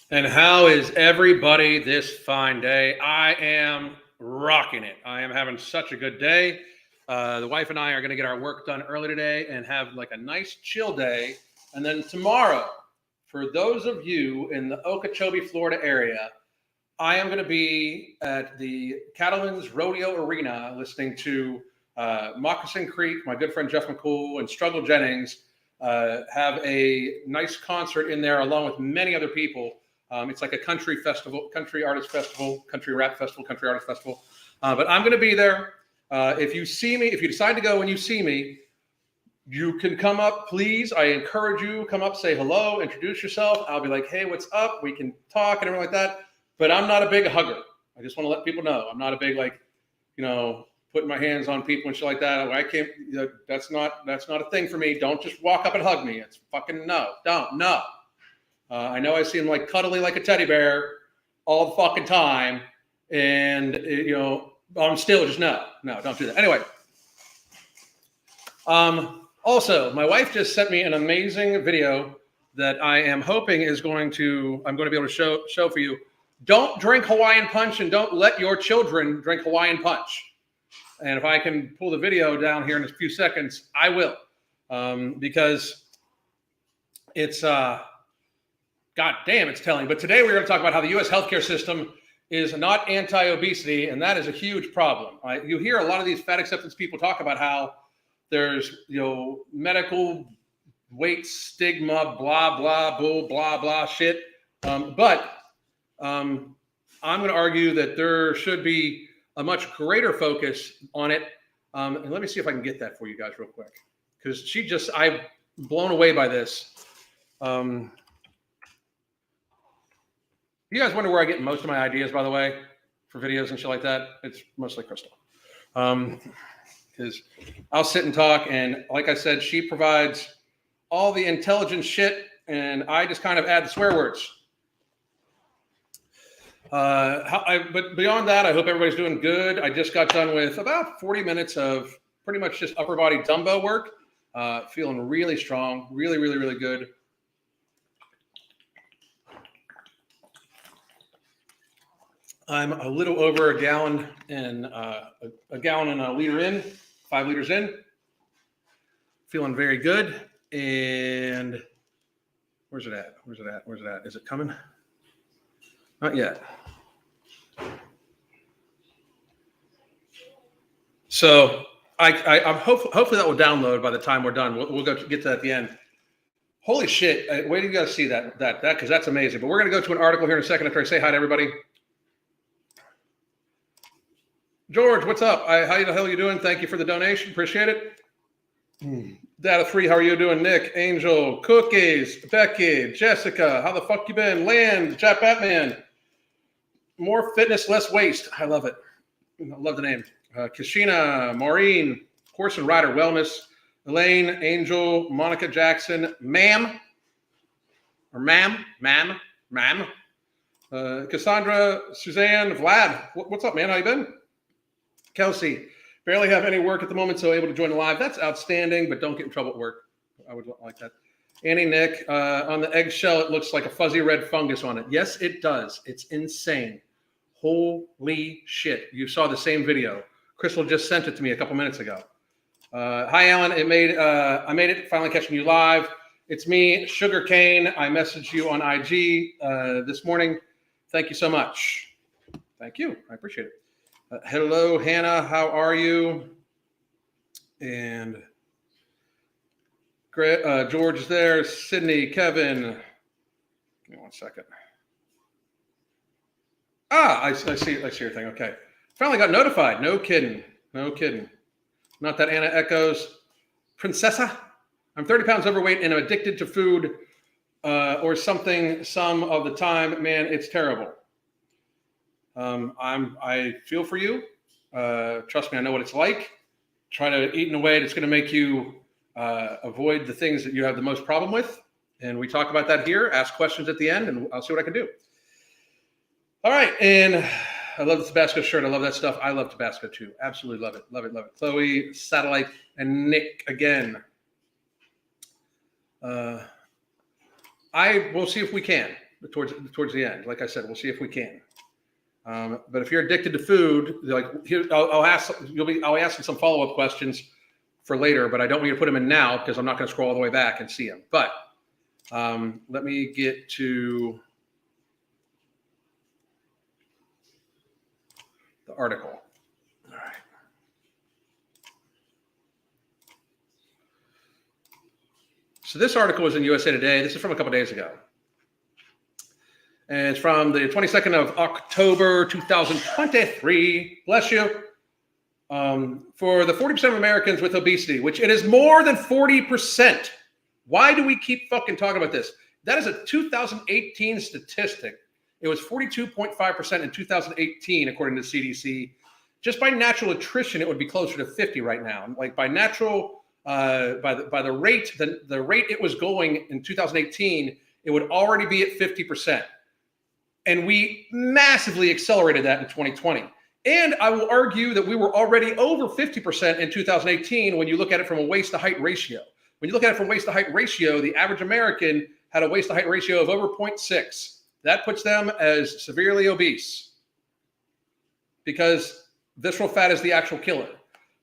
And how is everybody this fine day? I am rocking it. I am having such a good day. The wife and I are going to get our work done early today and have like a nice chill day. And then tomorrow, for those of you in the Okeechobee, Florida area, I am going to be at the Cattlemen's Rodeo Arena listening to Moccasin Creek, my good friend Jeff McCool, and Struggle Jennings have a nice concert in there along with many other people. It's like a country festival, country artist festival, country rap festival, country artist festival. But I'm going to be there. If you see me, if you decide to go when you see me, you can come up, please. I encourage you, come up, say hello, introduce yourself. I'll be like, hey, what's up? We can talk and everything like that. But I'm not a big hugger. I just want to let people know I'm not a big, like, putting my hands on people and shit like that. I can't. That's not a thing for me. Don't just walk up and hug me. It's fucking no. Don't. I know I seem like cuddly like a teddy bear all the fucking time, and I'm still just no, don't do that. Anyway, also, my wife just sent me an amazing video that I am hoping I'm going to be able to show for you. Don't drink Hawaiian Punch and don't let your children drink Hawaiian Punch. And if I can pull the video down here in a few seconds, I will, because it's God damn, it's telling. But today we're going to talk about how the U.S. healthcare system is not anti-obesity, and that is a huge problem. Right? You hear a lot of these fat acceptance people talk about how there's medical weight stigma, blah blah bull, blah blah shit. But I'm going to argue that there should be a much greater focus on it. And let me see if I can get that for you guys real quick, because I'm blown away by this. You guys wonder where I get most of my ideas, by the way, for videos and shit like that? It's mostly Crystal. Because I'll sit and talk, and like I said, she provides all the intelligent shit, and I just kind of add the swear words. But beyond that, I hope everybody's doing good. I just got done with about 40 minutes of pretty much just upper body dumbbell work. Feeling really strong, really, really, really good. I'm a little over a gallon and a liter in, 5 liters in. Feeling very good. And where's it at? Is it coming? Not yet. So I'm hopefully that will download by the time we're done. We'll get to that at the end. Holy shit! Wait till you guys see that because that's amazing. But we're gonna go to an article here in a second after I say hi to everybody. George, what's up? How the hell are you doing? Thank you for the donation. Appreciate it. Data 3, how are you doing? Nick, Angel, Cookies, Becky, Jessica, how the fuck you been? Land, Chat Batman. More fitness, less waste. I love it. I love the name. Kashina, Maureen, Horse and Rider Wellness, Elaine, Angel, Monica Jackson, ma'am. Cassandra, Suzanne, Vlad. What's up, man? How you been? Kelsey, barely have any work at the moment, so able to join the live. That's outstanding, but don't get in trouble at work. I would like that. Annie, Nick, on the eggshell, it looks like a fuzzy red fungus on it. Yes, it does. It's insane. Holy shit. You saw the same video. Crystal just sent it to me a couple minutes ago. Hi, Alan. I made it, finally catching you live. It's me, Sugar Cane. I messaged you on IG this morning. Thank you so much. Thank you. I appreciate it. Hello, Hannah. How are you? And George is there. Sydney, Kevin. Give me 1 second. I see your thing. Okay. Finally got notified. No kidding. Not that Anna echoes. Princessa, I'm 30 pounds overweight and I'm addicted to food or something some of the time. Man, it's terrible. I feel for you. Trust me, I know what it's like. Try to eat in a way that's going to make you avoid the things that you have the most problem with. And we talk about that here. Ask questions at the end, and I'll see what I can do. All right. And I love the Tabasco shirt. I love that stuff. I love Tabasco too. Absolutely love it. Love it. Chloe, Satellite, and Nick again. I will see if we can. towards the end. Like I said, we'll see if we can. But if you're addicted to food, like here, I'll ask some follow-up questions for later, but I don't want you to put them in now because I'm not going to scroll all the way back and see them. But let me get to the article. All right. So this article was in USA Today. This is from a couple days ago. And it's from the 22nd of October, 2023. Bless you. For the 40% of Americans with obesity, which it is more than 40%. Why do we keep fucking talking about this? That is a 2018 statistic. It was 42.5% in 2018, according to the CDC. Just by natural attrition, it would be closer to 50 right now. Like by natural, by the rate it was going in 2018, it would already be at 50%. And we massively accelerated that in 2020. And I will argue that we were already over 50% in 2018 when you look at it from a waist to height ratio. When you look at it from waist to height ratio, the average American had a waist to height ratio of over 0.6. That puts them as severely obese because visceral fat is the actual killer.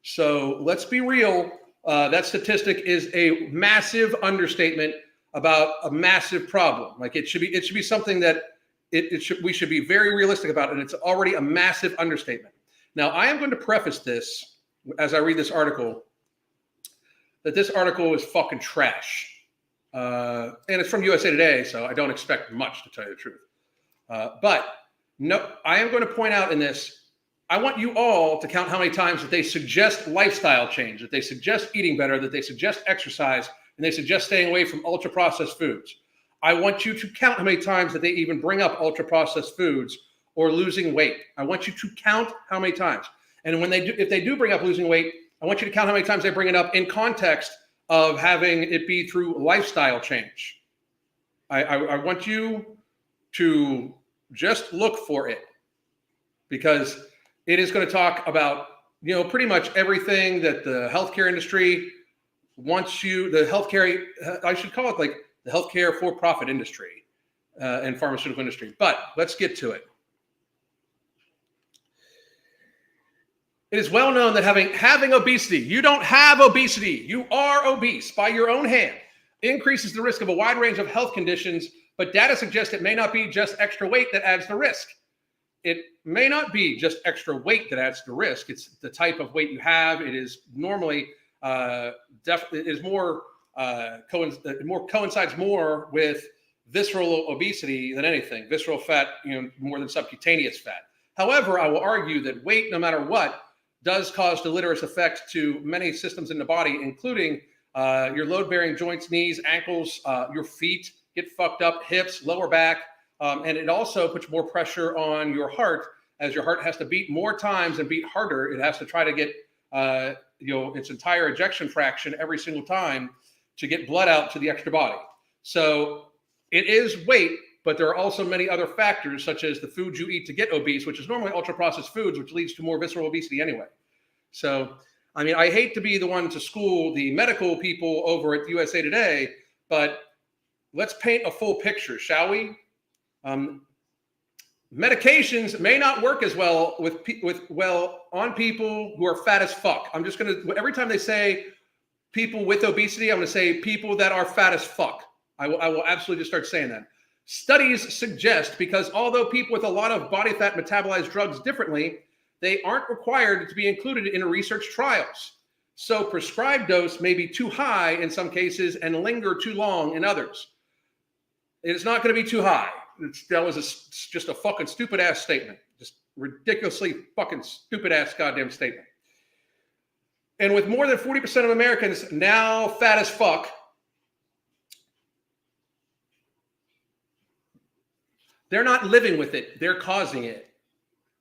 So let's be real. That statistic is a massive understatement about a massive problem. Like it should be something that we should be very realistic about, and it's already a massive understatement. Now, I am going to preface this as I read this article, that this article is fucking trash. And it's from USA Today, so I don't expect much, to tell you the truth. But no, I am going to point out in this, I want you all to count how many times that they suggest lifestyle change, that they suggest eating better, that they suggest exercise, and they suggest staying away from ultra-processed foods. I want you to count how many times that they even bring up ultra-processed foods or losing weight. I want you to count how many times. And when they do, if they do bring up losing weight, I want you to count how many times they bring it up in context of having it be through lifestyle change. I want you to just look for it because it is going to talk about, pretty much everything that the healthcare industry wants you, I should call it like the healthcare for-profit industry and pharmaceutical industry. But let's get to it. It is well known that having obesity, you don't have obesity, you are obese by your own hand, increases the risk of a wide range of health conditions, but data suggests it may not be just extra weight that adds the risk. It may not be just extra weight that adds the risk. It's the type of weight you have. It is normally coincides more with visceral obesity than anything. Visceral fat, more than subcutaneous fat. However, I will argue that weight, no matter what, does cause deleterious effect to many systems in the body, including your load-bearing joints, knees, ankles, your feet get fucked up, hips, lower back, and it also puts more pressure on your heart as your heart has to beat more times and beat harder. It has to try to get its entire ejection fraction every single time to get blood out to the extra body. So it is weight, but there are also many other factors, such as the food you eat to get obese, which is normally ultra-processed foods, which leads to more visceral obesity anyway. So, I hate to be the one to school the medical people over at USA Today, but let's paint a full picture, shall we? Medications may not work as well on people who are fat as fuck. I'm just going to, every time they say people with obesity, I'm going to say people that are fat as fuck. I will absolutely just start saying that. Studies suggest, because although people with a lot of body fat metabolize drugs differently, they aren't required to be included in research trials. So prescribed dose may be too high in some cases and linger too long in others. It's not going to be too high. That was just a fucking stupid ass statement. Just ridiculously fucking stupid ass goddamn statement. And with more than 40% of Americans now fat as fuck, they're not living with it. They're causing it.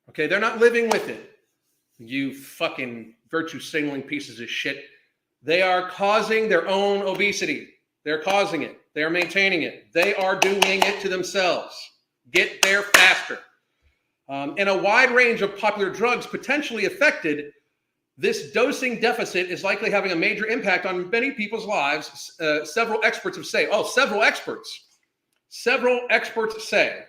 Okay, they're not living with it. You fucking virtue signaling pieces of shit. They are causing their own obesity. They're causing it. They're maintaining it. They are doing it to themselves. Get there faster. And a wide range of popular drugs potentially affected, this dosing deficit is likely having a major impact on many people's lives. Several experts have said, several experts. Several experts say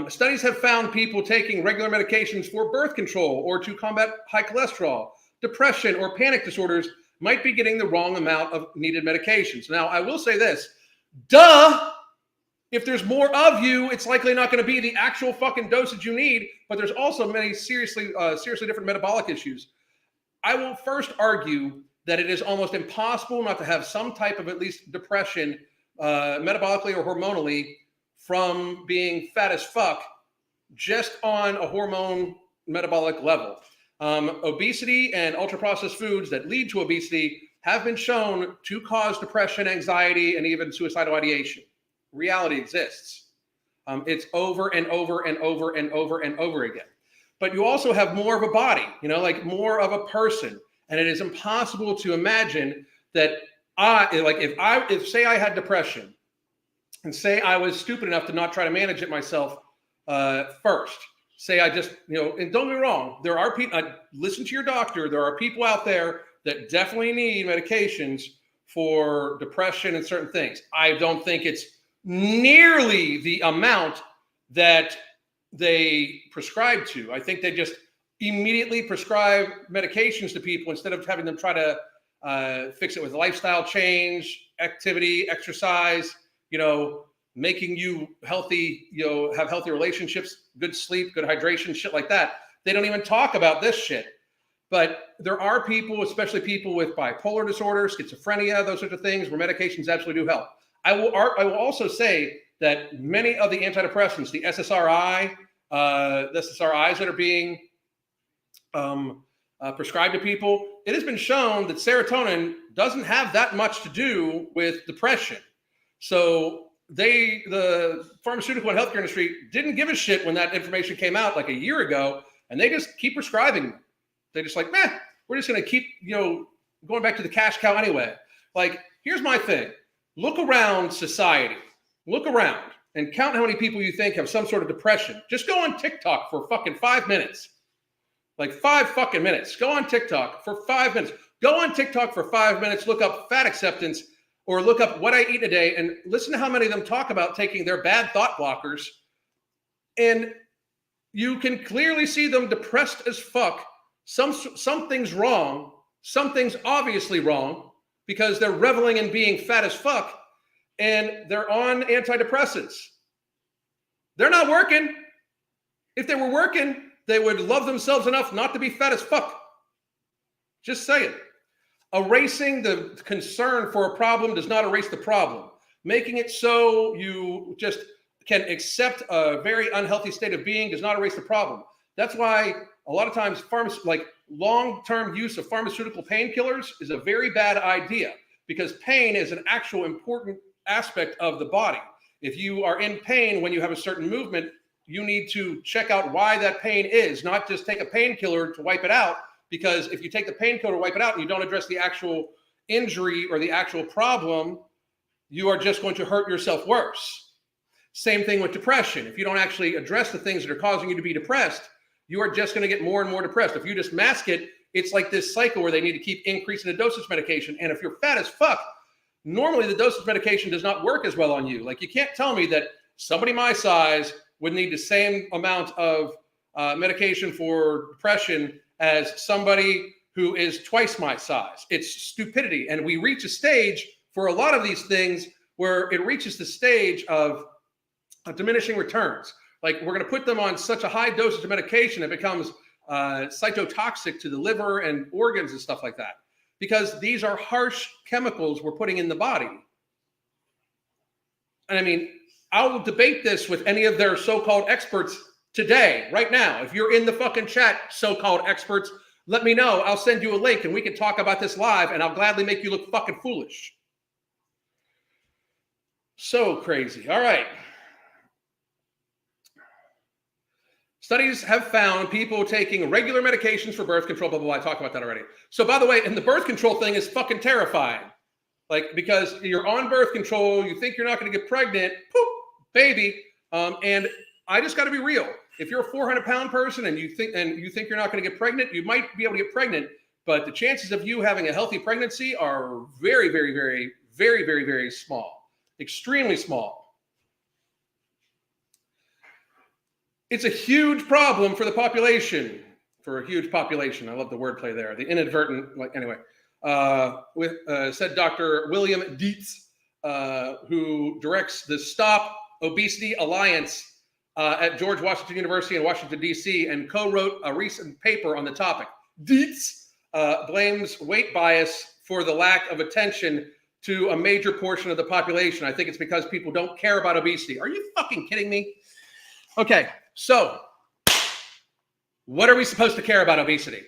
studies have found people taking regular medications for birth control or to combat high cholesterol, depression, or panic disorders might be getting the wrong amount of needed medications. Now, I will say this, duh! If there's more of you, it's likely not going to be the actual fucking dosage you need, but there's also many seriously different metabolic issues. I will first argue that it is almost impossible not to have some type of at least depression, metabolically or hormonally, from being fat as fuck, just on a hormone metabolic level. Obesity and ultra-processed foods that lead to obesity have been shown to cause depression, anxiety, and even suicidal ideation. Reality exists. It's over and over and over and over and over again. But you also have more of a body, like more of a person. And it is impossible to imagine that if say I had depression and say I was stupid enough to not try to manage it myself first, say I just, and don't get me wrong, there are people, listen to your doctor, there are people out there that definitely need medications for depression and certain things. I don't think it's nearly the amount that they prescribe to. I think they just immediately prescribe medications to people instead of having them try to fix it with lifestyle change, activity, exercise, making you healthy, have healthy relationships, good sleep, good hydration, shit like that. They don't even talk about this shit. But there are people, especially people with bipolar disorder, schizophrenia, those sorts of things, where medications absolutely do help. I will also say that many of the antidepressants, the SSRIs that are being prescribed to people, it has been shown that serotonin doesn't have that much to do with depression. So the pharmaceutical and healthcare industry didn't give a shit when that information came out like a year ago, and they just keep prescribing them. They're just like, man, we're just going to keep, going back to the cash cow anyway. Like, here's my thing. Look around society. Look around and count how many people you think have some sort of depression. Just go on TikTok for fucking 5 minutes. Like 5 fucking minutes. Go on TikTok for 5 minutes. Go on TikTok for 5 minutes. Look up fat acceptance or look up what I eat a day and listen to how many of them talk about taking their bad thought blockers. And you can clearly see them depressed as fuck. Something's wrong. Something's obviously wrong because they're reveling in being fat as fuck and they're on antidepressants. They're not working. If they were working, they would love themselves enough not to be fat as fuck. Just saying. Erasing the concern for a problem does not erase the problem. Making it so you just can accept a very unhealthy state of being does not erase the problem. That's why a lot of times long-term use of pharmaceutical painkillers is a very bad idea because pain is an actual important aspect of the body. If you are in pain when you have a certain movement, you need to check out why that pain is, not just take a painkiller to wipe it out, because if you take the painkiller to wipe it out and you don't address the actual injury or the actual problem, you are just going to hurt yourself worse. Same thing with depression. If you don't actually address the things that are causing you to be depressed, you are just going to get more and more depressed. If you just mask it, it's like this cycle where they need to keep increasing the dosage medication. And if you're fat as fuck, normally the dosage medication does not work as well on you. Like, you can't tell me that somebody my size would need the same amount of medication for depression as somebody who is twice my size. It's stupidity. And we reach a stage for a lot of these things where it reaches the stage of diminishing returns. Like, we're going to put them on such a high dosage of medication, it becomes cytotoxic to the liver and organs and stuff like that. Because these are harsh chemicals we're putting in the body. And I mean, I'll debate this with any of their so-called experts today, right now. If you're in the fucking chat, so-called experts, let me know. I'll send you a link and we can talk about this live and I'll gladly make you look fucking foolish. So crazy. All right. Studies have found people taking regular medications for birth control, blah, blah, blah. I talked about that already. So by the way, and the birth control thing is fucking terrifying. Like, because you're on birth control, you think you're not going to get pregnant, poop, baby. And I just got to be real. If you're a 400-pound person and you think you're not going to get pregnant, you might be able to get pregnant, but the chances of you having a healthy pregnancy are very, very, very, very, very, very small, extremely small. It's a huge problem for the population, for a huge population. I love the wordplay there. The inadvertent, like, anyway, said Dr. William Dietz, who directs the Stop Obesity Alliance at George Washington University in Washington, D.C., and co-wrote a recent paper on the topic. Dietz blames weight bias for the lack of attention to a major portion of the population. I think it's because people don't care about obesity. Are you fucking kidding me? Okay, so what are we supposed to care about obesity?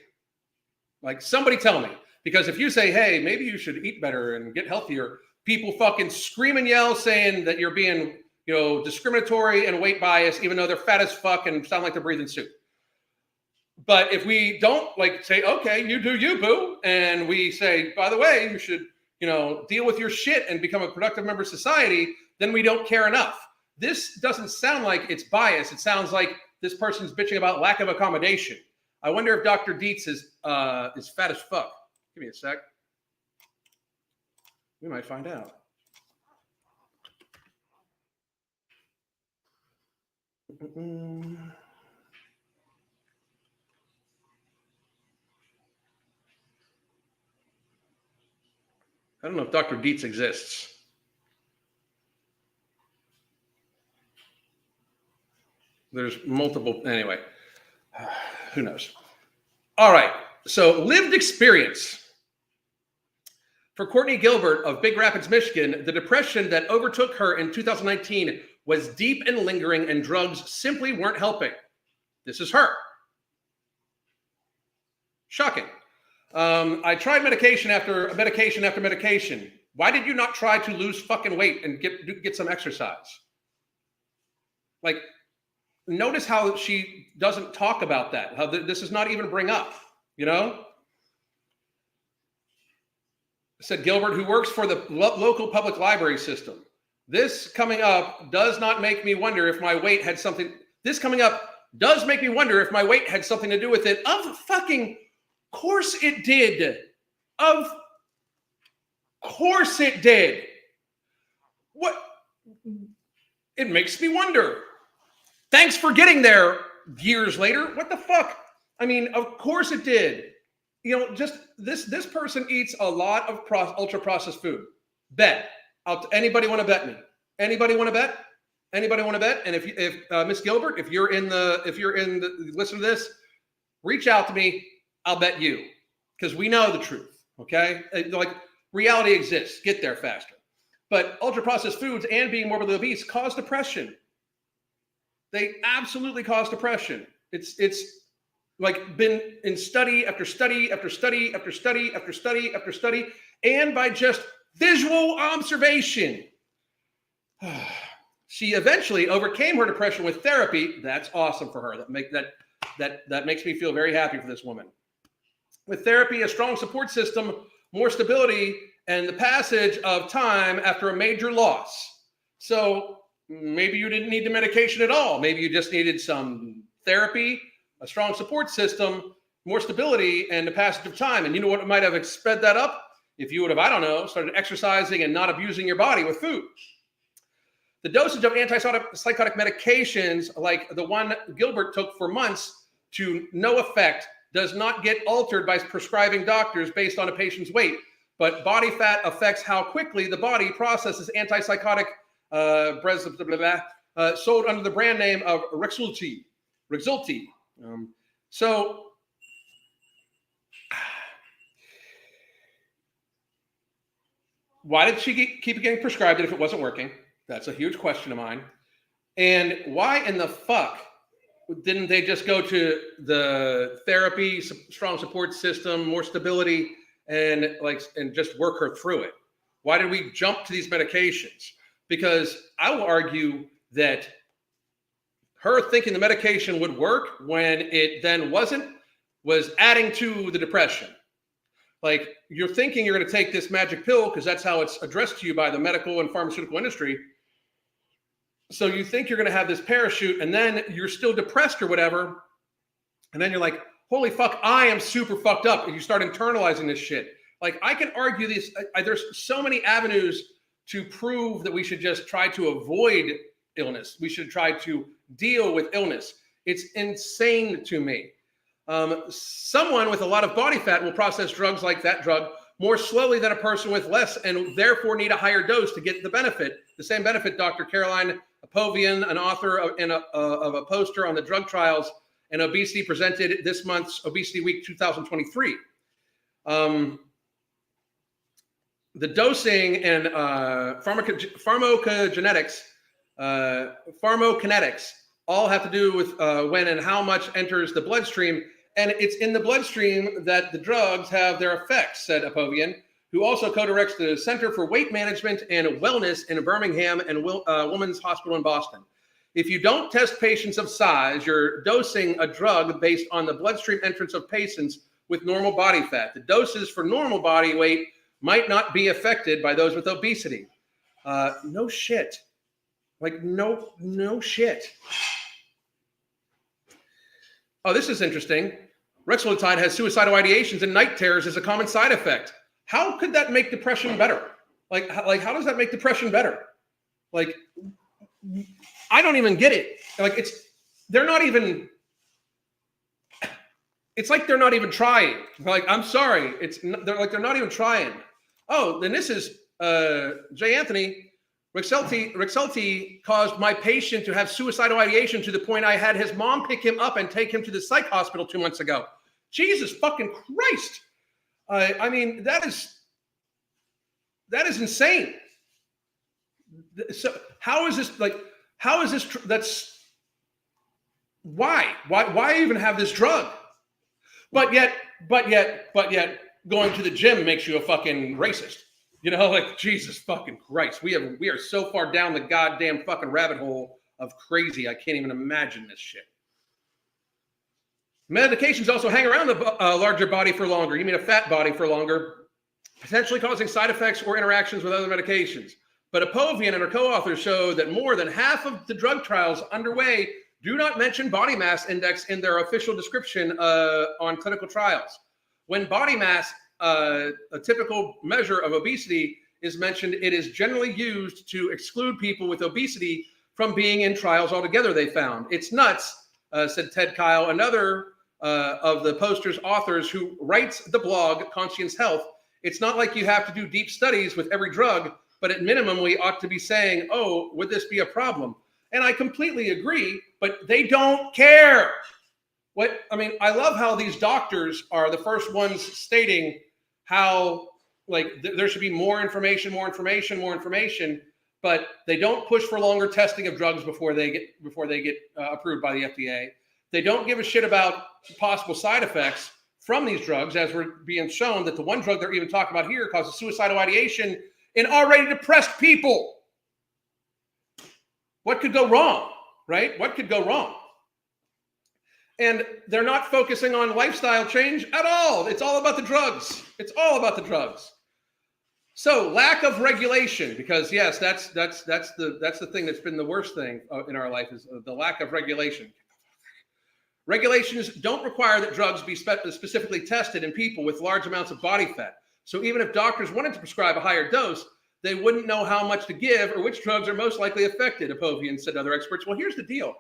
Like, somebody tell me. Because if you say, hey, maybe you should eat better and get healthier, people fucking scream and yell saying that you're being, discriminatory and weight bias, even though they're fat as fuck and sound like they're breathing soup. But if we don't say, okay, you do you, boo, and we say, by the way, you should, deal with your shit and become a productive member of society, then we don't care enough. This doesn't sound like it's bias. It sounds like this person's bitching about lack of accommodation. I wonder if Dr. Dietz is fat as fuck. Give me a sec. We might find out. I don't know if Dr. Dietz exists. There's multiple, anyway, who knows? All right, so lived experience. For Courtney Gilbert of Big Rapids, Michigan, the depression that overtook her in 2019 was deep and lingering, and drugs simply weren't helping. This is her. Shocking. I tried medication after medication. Why did you not try to lose fucking weight and get some exercise? Like, notice how she doesn't talk about that. How this is not even bring up, Said Gilbert, who works for the local public library system. This coming up does not make me wonder if my weight had something. This coming up does make me wonder if my weight had something to do with it. Of fucking course it did. Of course it did. What? It makes me wonder. Thanks for getting there years later. What the fuck? I mean, of course it did. Just this person eats a lot of ultra processed food. Bet. Anybody want to bet me? Anybody want to bet? Anybody want to bet? And if Miss Gilbert, if you're in the listen to this, reach out to me. I'll bet you, because we know the truth. Okay, like reality exists. Get there faster. But ultra processed foods and being morbidly obese cause depression. They absolutely cause depression. It's like been in study after study after study after study after study after study, and by just visual observation. She eventually overcame her depression with therapy. That's awesome for her. That makes me feel very happy for this woman. With therapy, a strong support system, more stability, and the passage of time after a major loss. So maybe you didn't need the medication at all. Maybe you just needed some therapy, a strong support system, more stability, and the passage of time. And you know what might have sped that up? If you would have, I don't know, started exercising and not abusing your body with food. The dosage of antipsychotic medications, like the one Gilbert took for months to no effect, does not get altered by prescribing doctors based on a patient's weight. But body fat affects how quickly the body processes antipsychotic sold under the brand name of Rexulti. So why did she keep getting prescribed it if it wasn't working? That's a huge question of mine. And why in the fuck didn't they just go to the therapy, strong support system, more stability, and just work her through it? Why did we jump to these medications? Because I will argue that her thinking the medication would work when it then wasn't, was adding to the depression. Like, you're thinking you're going to take this magic pill because that's how it's addressed to you by the medical and pharmaceutical industry. So you think you're going to have this parachute, and then you're still depressed or whatever. And then you're like, holy fuck, I am super fucked up. And you start internalizing this shit. Like, I can argue this. There's so many avenues to prove that we should just try to avoid illness. We should try to deal with illness. It's insane to me. Someone with a lot of body fat will process drugs like that drug more slowly than a person with less, and therefore need a higher dose to get the benefit. The same benefit Dr. Caroline Apovian, an author of a poster on the drug trials and obesity, presented this month's Obesity Week 2023. The dosing and pharmacokinetics all have to do with when and how much enters the bloodstream. And it's in the bloodstream that the drugs have their effects, said Apovian, who also co-directs the Center for Weight Management and Wellness in Birmingham and Women's Hospital in Boston. If you don't test patients of size, you're dosing a drug based on the bloodstream entrance of patients with normal body fat. The doses for normal body weight might not be affected by those with obesity. No shit. Like, no shit. Oh, this is interesting. Rexultide has suicidal ideations and night terrors as a common side effect. How could that make depression better? Like how does that make depression better? Like, I don't even get it. Like, it's like they're not even trying. Like, I'm sorry. They're not even trying. Oh, then this is J. Anthony. Rexulti caused my patient to have suicidal ideation to the point I had his mom pick him up and take him to the psych hospital 2 months ago. Jesus fucking Christ. I mean, that is insane. So how is this that's why even have this drug? But yet going to the gym makes you a fucking racist. You know, like, Jesus fucking Christ. We are so far down the goddamn fucking rabbit hole of crazy. I can't even imagine this shit. Medications also hang around the larger body for longer. You mean a fat body for longer, potentially causing side effects or interactions with other medications. But Apovian and her co-authors show that more than half of the drug trials underway do not mention body mass index in their official description on clinical trials. When body mass, a typical measure of obesity, is mentioned, it is generally used to exclude people with obesity from being in trials altogether, they found. It's nuts, said Ted Kyle, another of the poster's authors who writes the blog Conscience Health. It's not like you have to do deep studies with every drug, but at minimum, we ought to be saying, oh, would this be a problem? And I completely agree, but they don't care. I love how these doctors are the first ones stating how, like, there should be more information, but they don't push for longer testing of drugs before they get approved by the FDA. They don't give a shit about possible side effects from these drugs, as we're being shown that the one drug they're even talking about here causes suicidal ideation in already depressed people. What could go wrong, right? What could go wrong? And they're not focusing on lifestyle change at all. It's all about the drugs. It's all about the drugs. So lack of regulation, because yes, that's the thing that's been the worst thing in our life, is the lack of regulation. Regulations don't require that drugs be specifically tested in people with large amounts of body fat. So even if doctors wanted to prescribe a higher dose, they wouldn't know how much to give or which drugs are most likely affected, Apovian said to other experts. Well, here's the deal.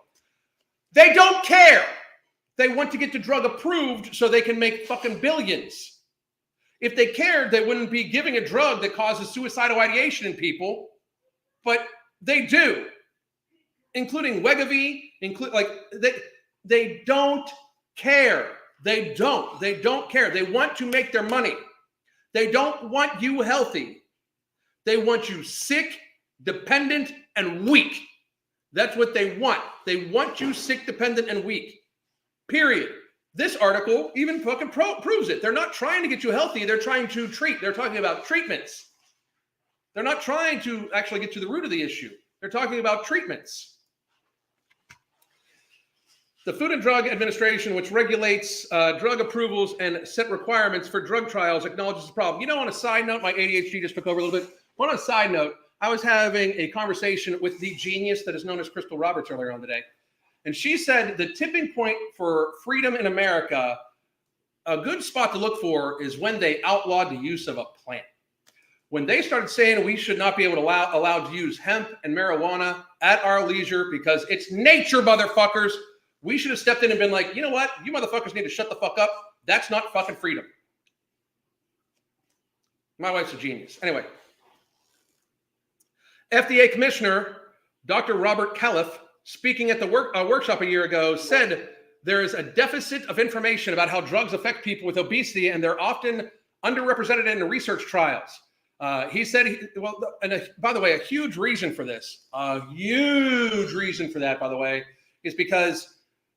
They don't care. They want to get the drug approved so they can make fucking billions. If they cared, they wouldn't be giving a drug that causes suicidal ideation in people, but they do, including Wegovy, they don't care. They don't care. They want to make their money. They don't want you healthy. They want you sick, dependent, and weak. That's what they want. They want you sick, dependent, and weak. Period. This article even fucking proves it. They're not trying to get you healthy. They're trying to treat. They're talking about treatments. They're not trying to actually get to the root of the issue. They're talking about treatments. The Food and Drug Administration, which regulates drug approvals and set requirements for drug trials, acknowledges the problem. You know, on a side note, my ADHD just took over a little bit. On a side note, I was having a conversation with the genius that is known as Crystal Roberts earlier on today. And she said the tipping point for freedom in America, a good spot to look for is when they outlawed the use of a plant. When they started saying we should not be able to allowed to use hemp and marijuana at our leisure because it's nature, motherfuckers. We should have stepped in and been like, you know what? You motherfuckers need to shut the fuck up. That's not fucking freedom. My wife's a genius. Anyway, FDA Commissioner Dr. Robert Califf, speaking at the workshop a year ago, said there is a deficit of information about how drugs affect people with obesity, and they're often underrepresented in the research trials. He said, by the way, a huge reason for this, by the way, is because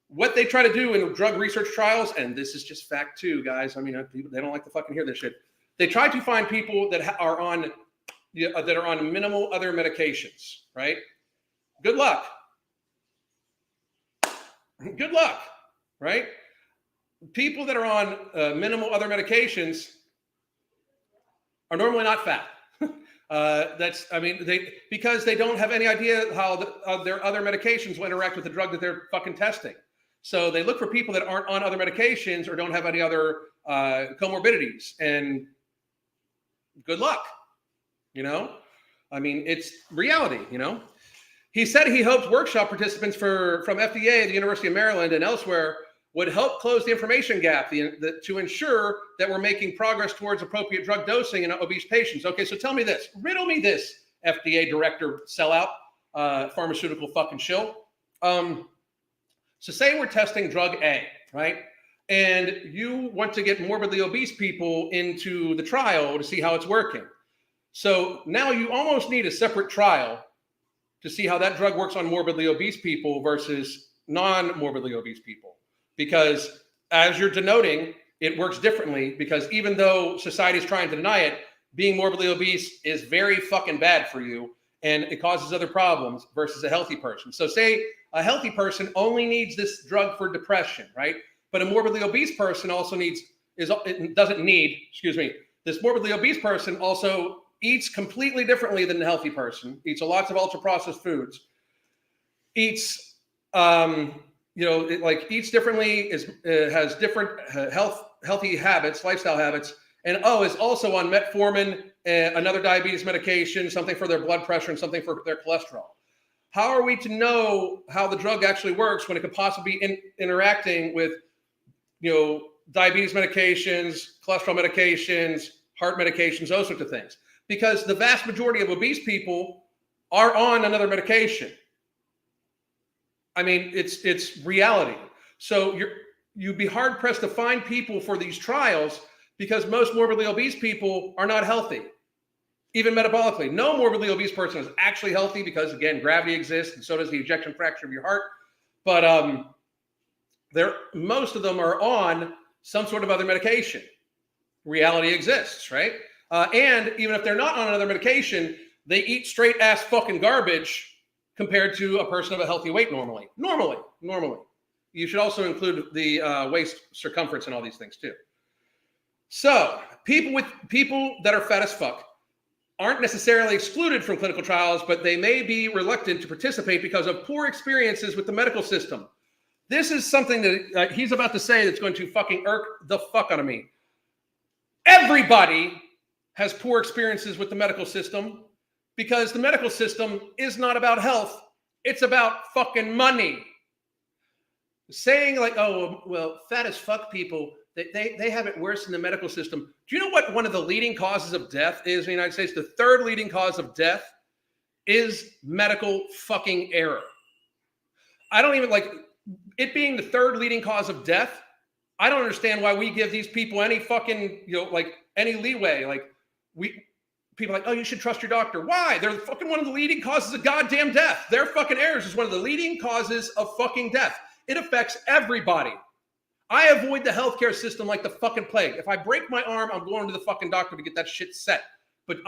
what they try to do in drug research trials, and this is just fact too, guys. I mean, people, they don't like to fucking hear this shit. They try to find people that are on minimal other medications, right? Good luck. Good luck, right? People that are on minimal other medications are normally not fat. Because they don't have any idea how their other medications will interact with the drug that they're fucking testing. So they look for people that aren't on other medications or don't have any other comorbidities. And good luck, you know? I mean, it's reality, you know? He said he hoped workshop participants from FDA, the University of Maryland, and elsewhere would help close the information gap to ensure that we're making progress towards appropriate drug dosing in obese patients. Okay, so tell me this. Riddle me this, FDA director sellout, pharmaceutical fucking shill. So say we're testing drug A, right? And you want to get morbidly obese people into the trial to see how it's working. So now you almost need a separate trial to see how that drug works on morbidly obese people versus non-morbidly obese people. Because as you're denoting, it works differently, because even though society is trying to deny it, being morbidly obese is very fucking bad for you, and it causes other problems versus a healthy person. So say a healthy person only needs this drug for depression, right? But a morbidly obese person also this morbidly obese person also eats completely differently than the healthy person, eats lots of ultra-processed foods, eats eats differently, has different healthy habits, lifestyle habits, and is also on metformin, another diabetes medication, something for their blood pressure and something for their cholesterol. How are we to know how the drug actually works when it could possibly be interacting with, diabetes medications, cholesterol medications, heart medications, those sorts of things? Because the vast majority of obese people are on another medication. I mean, it's reality. So you'd be hard pressed to find people for these trials, because most morbidly obese people are not healthy, even metabolically. No morbidly obese person is actually healthy, because again, gravity exists, and so does the ejection fraction of your heart. But most of them are on some sort of other medication. Reality exists, right? And even if they're not on another medication, they eat straight ass fucking garbage compared to a person of a healthy weight normally. Normally. You should also include the waist circumference and all these things too. So people that are fat as fuck aren't necessarily excluded from clinical trials, but they may be reluctant to participate because of poor experiences with the medical system. This is something that he's about to say that's going to fucking irk the fuck out of me. Everybody has poor experiences with the medical system, because the medical system is not about health. It's about fucking money. Saying like, oh, well, fat as fuck people, they have it worse in the medical system. Do you know what one of the leading causes of death is in the United States? The third leading cause of death is medical fucking error. I don't even like it being the third leading cause of death. I don't understand why we give these people any fucking, any leeway. People are like, oh, you should trust your doctor. Why? They're fucking one of the leading causes of goddamn death. Their fucking errors is one of the leading causes of fucking death. It affects everybody. I avoid the healthcare system like the fucking plague. If I break my arm, I'm going to the fucking doctor to get that shit set. But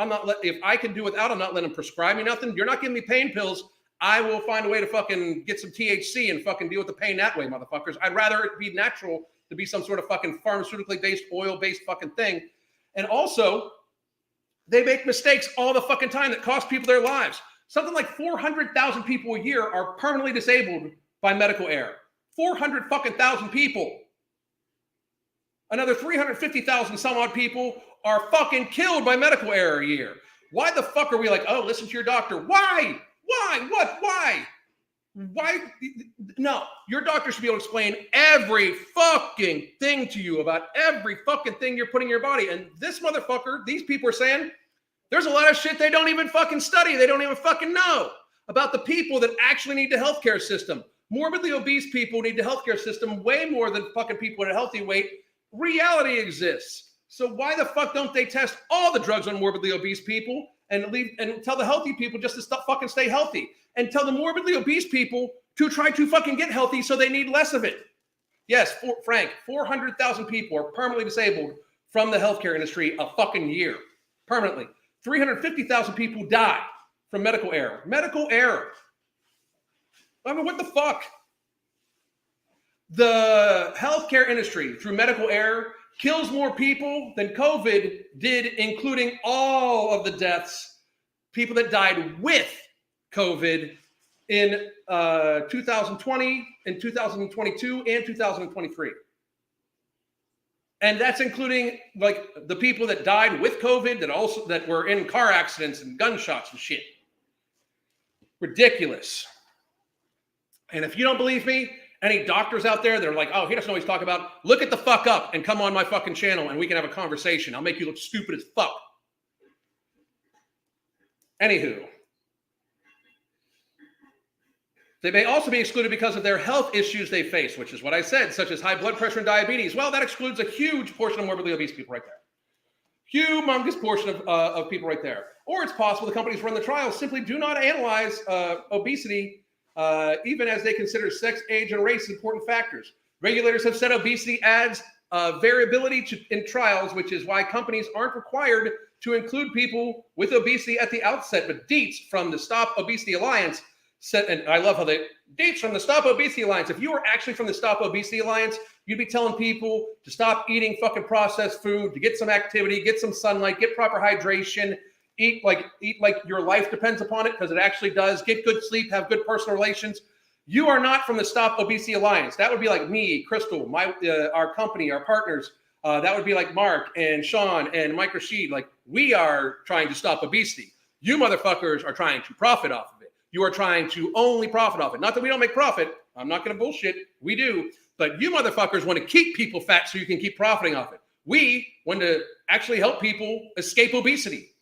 if I can do without, I'm not letting them prescribe me nothing. You're not giving me pain pills. I will find a way to fucking get some THC and fucking deal with the pain that way, motherfuckers. I'd rather it be natural to be some sort of fucking pharmaceutically based, oil-based fucking thing. And also, they make mistakes all the fucking time that cost people their lives. Something like 400,000 people a year are permanently disabled by medical error. 400,000 people. Another 350,000 some odd people are fucking killed by medical error a year. Why the fuck are we like, oh, listen to your doctor? Why? Why? What? Why? Why? No, your doctor should be able to explain every fucking thing to you about every fucking thing you're putting in your body. And this motherfucker, these people are saying there's a lot of shit they don't even fucking study. They don't even fucking know about the people that actually need the healthcare system. Morbidly obese people need the healthcare system way more than fucking people at a healthy weight. Reality exists. So why the fuck don't they test all the drugs on morbidly obese people and tell the healthy people just to fucking stay healthy? And tell the morbidly obese people to try to fucking get healthy so they need less of it. Yes, Frank, 400,000 people are permanently disabled from the healthcare industry a fucking year. Permanently. 350,000 people die from medical error. Medical error. I mean, what the fuck? The healthcare industry, through medical error, kills more people than COVID did, including all of the deaths, people that died with COVID in 2020, in 2022, and 2023. And that's including like the people that died with COVID that were in car accidents and gunshots and shit. Ridiculous. And if you don't believe me, any doctors out there that are like, oh, he doesn't know what he's talking about, look at the fuck up and come on my fucking channel and we can have a conversation. I'll make you look stupid as fuck. Anywho. They may also be excluded because of their health issues they face, which is what I said, such as high blood pressure and diabetes. Well, that excludes a huge portion of morbidly obese people right there. Humongous portion of people right there. Or it's possible the companies run the trials simply do not analyze obesity, even as they consider sex, age, and race important factors. Regulators have said obesity adds variability in trials, which is why companies aren't required to include people with obesity at the outset. But Dietz from the Stop Obesity Alliance said, and I love how Dietz from the Stop Obesity Alliance, if you were actually from the Stop Obesity Alliance, you'd be telling people to stop eating fucking processed food, to get some activity, get some sunlight, get proper hydration, eat like your life depends upon it, because it actually does. Get good sleep, have good personal relations. You are not from the Stop Obesity Alliance. That would be like me, Crystal, our company, our partners. That would be like Mark and Sean and Mike Rashid. Like, we are trying to stop obesity. You motherfuckers are trying to profit off of it. You are trying to only profit off it. Not that we don't make profit. I'm not going to bullshit. We do. But you motherfuckers want to keep people fat so you can keep profiting off it. We want to actually help people escape obesity.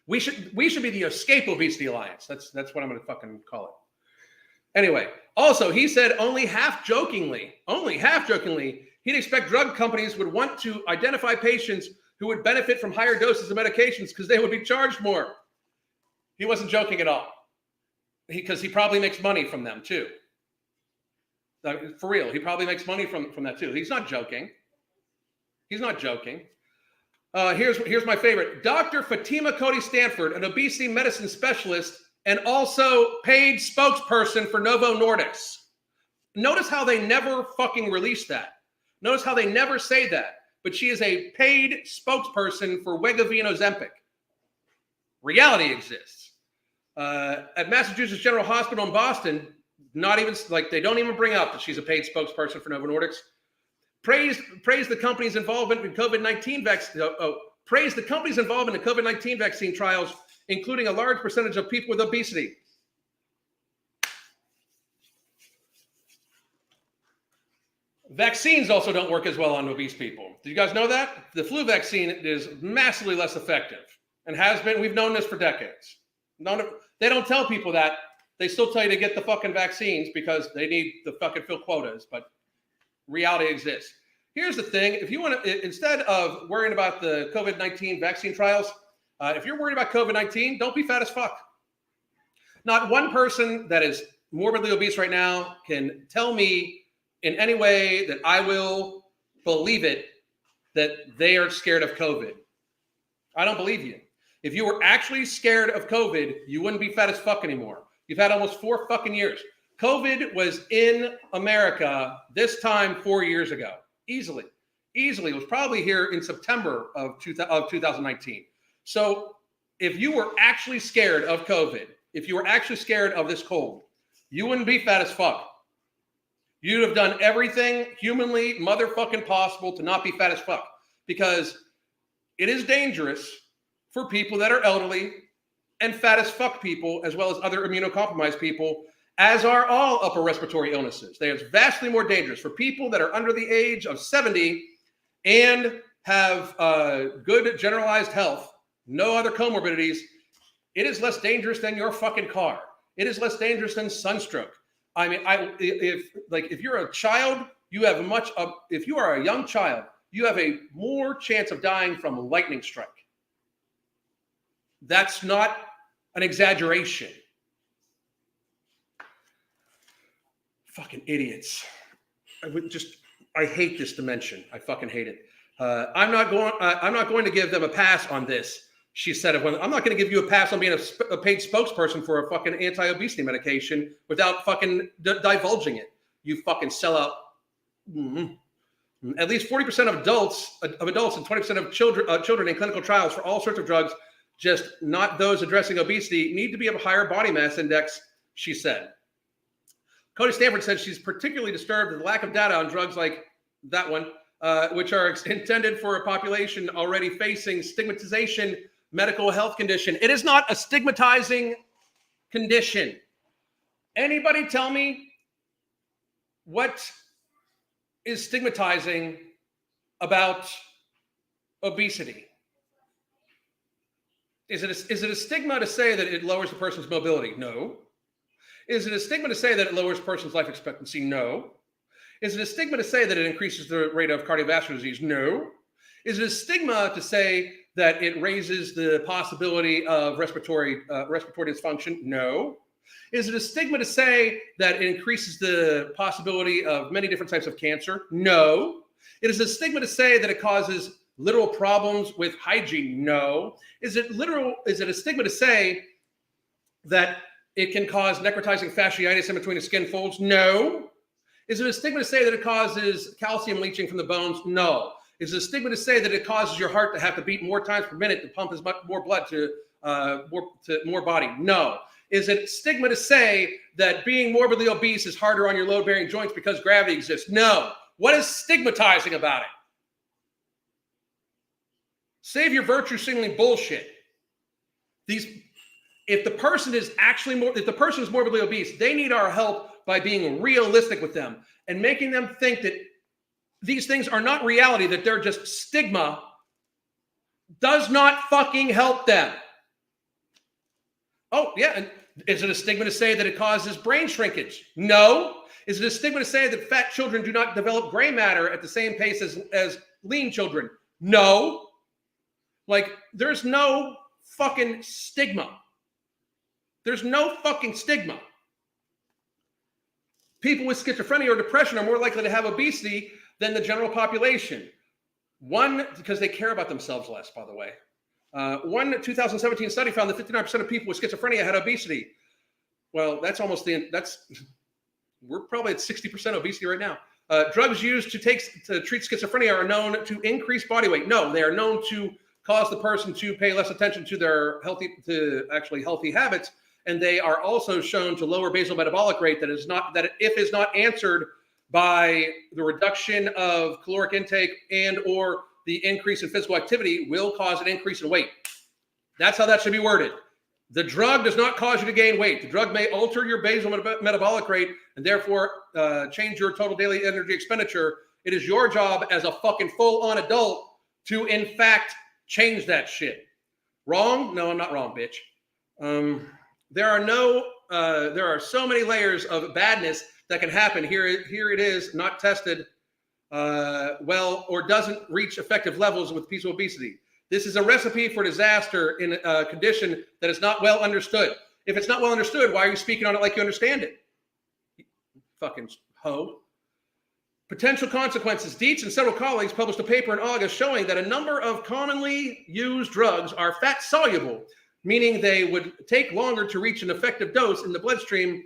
We should be the Escape Obesity Alliance. That's what I'm going to fucking call it. Anyway, also, he said only half jokingly, he'd expect drug companies would want to identify patients who would benefit from higher doses of medications because they would be charged more. He wasn't joking at all, because he probably makes money from them too. For real, he probably makes money from that too. He's not joking. He's not joking. Here's my favorite. Dr. Fatima Cody Stanford, an obesity medicine specialist and also paid spokesperson for Novo Nordisk. Notice how they never fucking release that. Notice how they never say that. But she is a paid spokesperson for Wegovy and Ozempic. Reality exists. At Massachusetts General Hospital in Boston, not even like they don't even bring up that she's a paid spokesperson for Novo Nordisk. Praise the company's involvement in COVID-19 vaccine. Praise the company's involvement in COVID-19 vaccine trials, including a large percentage of people with obesity. Vaccines also don't work as well on obese people. Did you guys know that? The flu vaccine is massively less effective and has been. We've known this for decades. They don't tell people that. They still tell you to get the fucking vaccines because they need to fucking fill quotas, but reality exists. Here's the thing. If you want to, instead of worrying about the COVID-19 vaccine trials, if you're worried about COVID-19, don't be fat as fuck. Not one person that is morbidly obese right now can tell me in any way that I will believe it that they are scared of COVID. I don't believe you. If you were actually scared of COVID, you wouldn't be fat as fuck anymore. You've had almost 4 fucking years. COVID was in America this time 4 years ago. Easily. It was probably here in September of 2019. So if you were actually scared of COVID, if you were actually scared of this cold, you wouldn't be fat as fuck. You'd have done everything humanly motherfucking possible to not be fat as fuck, because it is dangerous for people that are elderly and fat as fuck people, as well as other immunocompromised people, as are all upper respiratory illnesses. They are vastly more dangerous for people that are under the age of 70 and have good generalized health, no other comorbidities. It is less dangerous than your fucking car. It is less dangerous than sunstroke. I mean, if you're a child, you have if you are a young child, you have a more chance of dying from a lightning strike. That's not an exaggeration. Fucking idiots. I hate this dimension. I fucking hate it. I'm not going to give them a pass on this. She said, I'm not going to give you a pass on being a paid spokesperson for a fucking anti-obesity medication without fucking divulging it. You fucking sellout. Mm-hmm. At least 40% of adults and 20% of children in clinical trials for all sorts of drugs, just not those addressing obesity, need to be of a higher body mass index, she said. Cody Stanford said she's particularly disturbed with the lack of data on drugs like that one, which are intended for a population already facing stigmatization, medical health condition. It is not a stigmatizing condition. Anybody tell me what is stigmatizing about obesity? Is it a stigma to say that it lowers the person's mobility? No. Is it a stigma to say that it lowers a person's life expectancy? No. Is it a stigma to say that it increases the rate of cardiovascular disease? No. Is it a stigma to say that it raises the possibility of respiratory dysfunction? No. Is it a stigma to say that it increases the possibility of many different types of cancer? No. It is a stigma to say that it causes literal problems with hygiene? No. Is it a stigma to say that it can cause necrotizing fasciitis in between the skin folds? No. Is it a stigma to say that it causes calcium leaching from the bones? No. Is it a stigma to say that it causes your heart to have to beat more times per minute to pump as much more blood to more body? No. Is it stigma to say that being morbidly obese is harder on your load-bearing joints because gravity exists? No. What is stigmatizing about it? Save your virtue signaling bullshit. If the person is morbidly obese, they need our help by being realistic with them and making them think that these things are not reality, that they're just stigma, does not fucking help them. Oh, yeah. And is it a stigma to say that it causes brain shrinkage? No. Is it a stigma to say that fat children do not develop gray matter at the same pace as lean children? No. Like, there's no fucking stigma. There's no fucking stigma. People with schizophrenia or depression are more likely to have obesity than the general population. One, because they care about themselves less, by the way. One 2017 study found that 59% of people with schizophrenia had obesity. Well, we're probably at 60% obesity right now. Drugs used to treat schizophrenia are known to increase body weight. No, they are known to cause the person to pay less attention to their healthy habits, and they are also shown to lower basal metabolic rate that is not answered by the reduction of caloric intake and or the increase in physical activity will cause an increase in weight. That's how that should be worded. The drug does not cause you to gain weight. The drug may alter your basal metabolic rate and therefore change your total daily energy expenditure. It is your job as a fucking full-on adult to, in fact, change that shit. Wrong? No, I'm not wrong, bitch. There are so many layers of badness that can happen. Here it is, not tested well or doesn't reach effective levels with people with obesity. This is a recipe for disaster in a condition that is not well understood. If it's not well understood, why are you speaking on it like you understand it? Fucking hoe. Potential consequences. Dietz and several colleagues published a paper in August showing that a number of commonly used drugs are fat soluble, meaning they would take longer to reach an effective dose in the bloodstream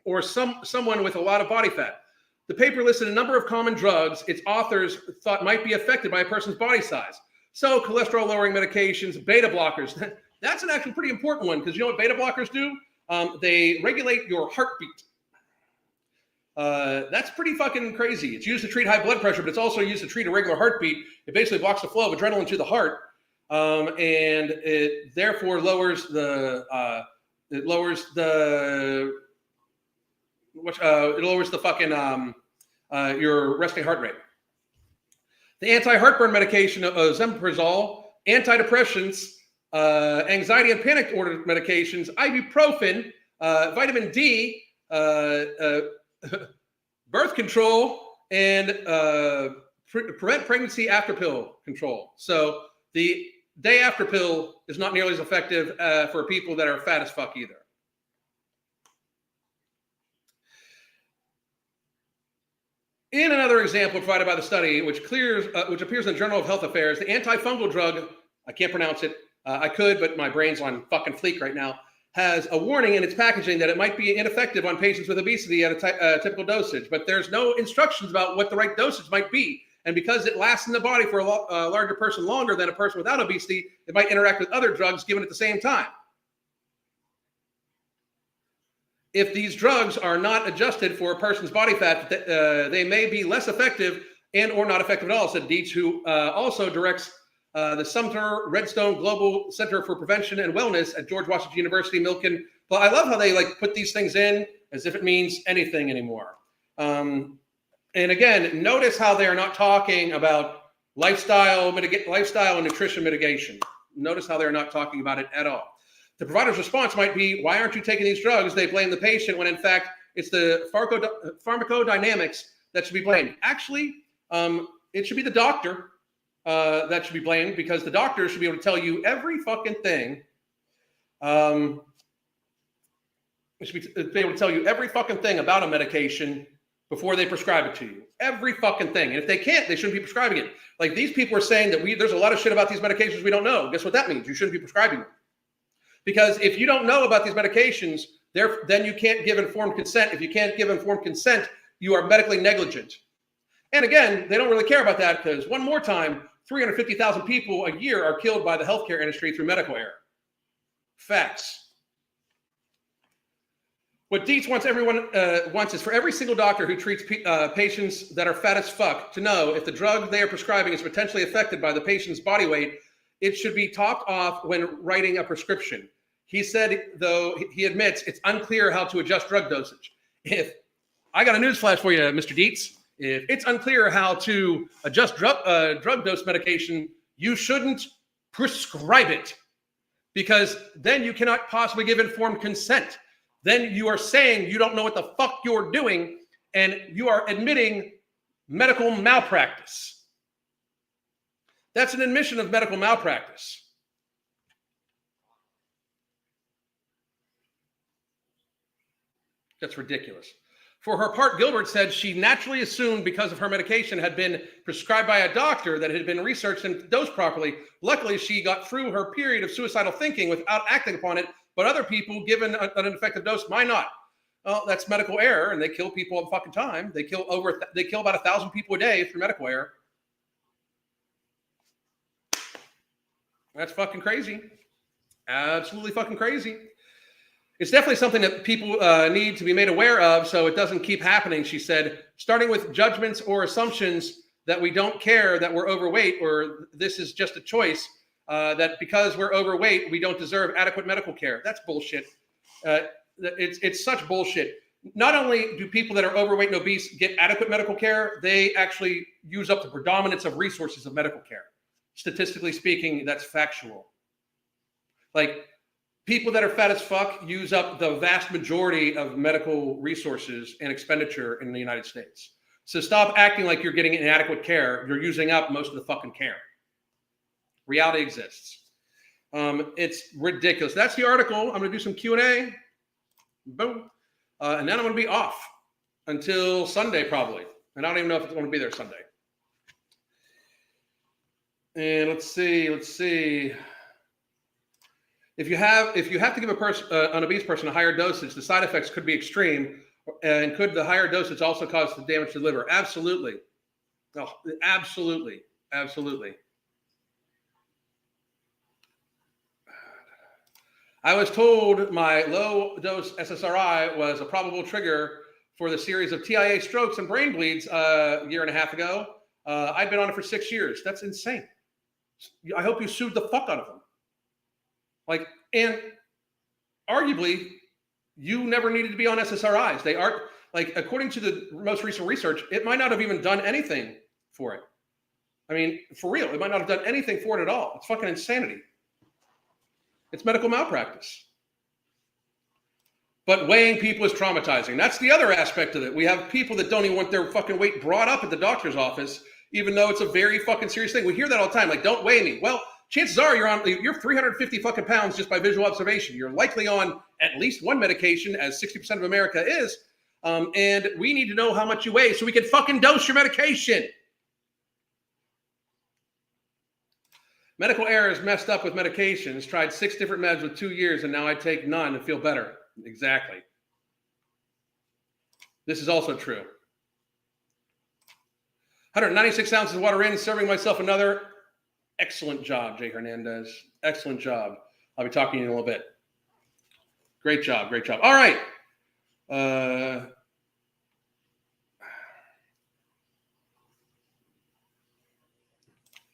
or someone with a lot of body fat. The paper listed a number of common drugs its authors thought might be affected by a person's body size. So cholesterol-lowering medications, beta blockers. That's an actually pretty important one because you know what beta blockers do? They regulate your heartbeat. That's pretty fucking crazy. It's used to treat high blood pressure, but it's also used to treat a regular heartbeat. It basically blocks the flow of adrenaline to the heart, and it therefore lowers the which it lowers the fucking your resting heart rate. The anti-heartburn medication Zemprazole, antidepressants, anxiety and panic disorder medications, ibuprofen, vitamin D, birth control, and prevent pregnancy after pill control. So the day after pill is not nearly as effective for people that are fat as fuck either. In another example provided by the study, which appears in the Journal of Health Affairs, the antifungal drug, I can't pronounce it, I could, but my brain's on fucking fleek right now, has a warning in its packaging that it might be ineffective on patients with obesity at a typical dosage, but there's no instructions about what the right dosage might be. And because it lasts in the body for a larger person longer than a person without obesity, it might interact with other drugs given at the same time. If these drugs are not adjusted for a person's body fat, they may be less effective and or not effective at all, said Dietz, who also directs the Sumter Redstone Global Center for Prevention and Wellness at George Washington University, Milken. But I love how they put these things in as if it means anything anymore. And again, notice how they are not talking about lifestyle and nutrition mitigation. Notice how they're not talking about it at all. The provider's response might be, why aren't you taking these drugs? They blame the patient when in fact it's the pharmacodynamics that should be blamed. Actually, it should be the doctor that should be blamed, because the doctor should be able to tell you every fucking thing. It should be able to tell you every fucking thing about a medication before they prescribe it to you. Every fucking thing. And if they can't, they shouldn't be prescribing it. Like, these people are saying that there's a lot of shit about these medications we don't know. Guess what that means? You shouldn't be prescribing them. Because if you don't know about these medications, then you can't give informed consent. If you can't give informed consent, you are medically negligent. And again, they don't really care about that, because one more time, 350,000 people a year are killed by the healthcare industry through medical error. Facts. What Dietz wants is for every single doctor who treats patients that are fat as fuck to know if the drug they are prescribing is potentially affected by the patient's body weight. It should be topped off when writing a prescription. He said, though, he admits it's unclear how to adjust drug dosage. I got a newsflash for you, Mr. Dietz. If it's unclear how to adjust drug dose medication, you shouldn't prescribe it, because then you cannot possibly give informed consent. Then you are saying you don't know what the fuck you're doing, and you are admitting medical malpractice. That's an admission of medical malpractice. That's ridiculous. For her part, Gilbert said she naturally assumed, because of her medication had been prescribed by a doctor that had been researched and dosed properly. Luckily, she got through her period of suicidal thinking without acting upon it, but other people, given an ineffective dose, might not. Well, that's medical error, and they kill people all the fucking time. They kill about 1,000 people a day through medical error. That's fucking crazy. Absolutely fucking crazy. It's definitely something that people need to be made aware of so it doesn't keep happening, she said, starting with judgments or assumptions that we don't care that we're overweight, or this is just a choice, that because we're overweight, we don't deserve adequate medical care. That's bullshit. It's such bullshit. Not only do people that are overweight and obese get adequate medical care, they actually use up the predominance of resources of medical care. Statistically speaking, that's factual. Like, people that are fat as fuck use up the vast majority of medical resources and expenditure in the United States. So stop acting like you're getting inadequate care. You're using up most of the fucking care. Reality exists. It's ridiculous. That's the article. I'm going to do some Q&A. Boom. And then I'm going to be off until Sunday probably. And I don't even know if it's going to be there Sunday. And let's see. If you have to give an obese person a higher dosage, the side effects could be extreme. And could the higher dosage also cause the damage to the liver? Absolutely. Oh, absolutely. Absolutely. I was told my low dose SSRI was a probable trigger for the series of TIA strokes and brain bleeds a year and a half ago. I've been on it for 6 years. That's insane. I hope you sued the fuck out of them. Like, and arguably, you never needed to be on SSRIs. They are like, according to the most recent research, it might not have even done anything for it. I mean, for real, it might not have done anything for it at all. It's fucking insanity. It's medical malpractice. But weighing people is traumatizing. That's the other aspect of it. We have people that don't even want their fucking weight brought up at the doctor's office, even though it's a very fucking serious thing. We hear that all the time. Like, don't weigh me. Well, chances are you're 350 fucking pounds just by visual observation. You're likely on at least one medication, as 60% of America is. And we need to know how much you weigh so we can fucking dose your medication. Medical errors messed up with medications. Tried 6 different meds with 2 years, and now I take none and feel better. Exactly. This is also true. 196 ounces of water in, serving myself another. Excellent job, Jay Hernandez. Excellent job. I'll be talking to you in a little bit. Great job. Great job. All right.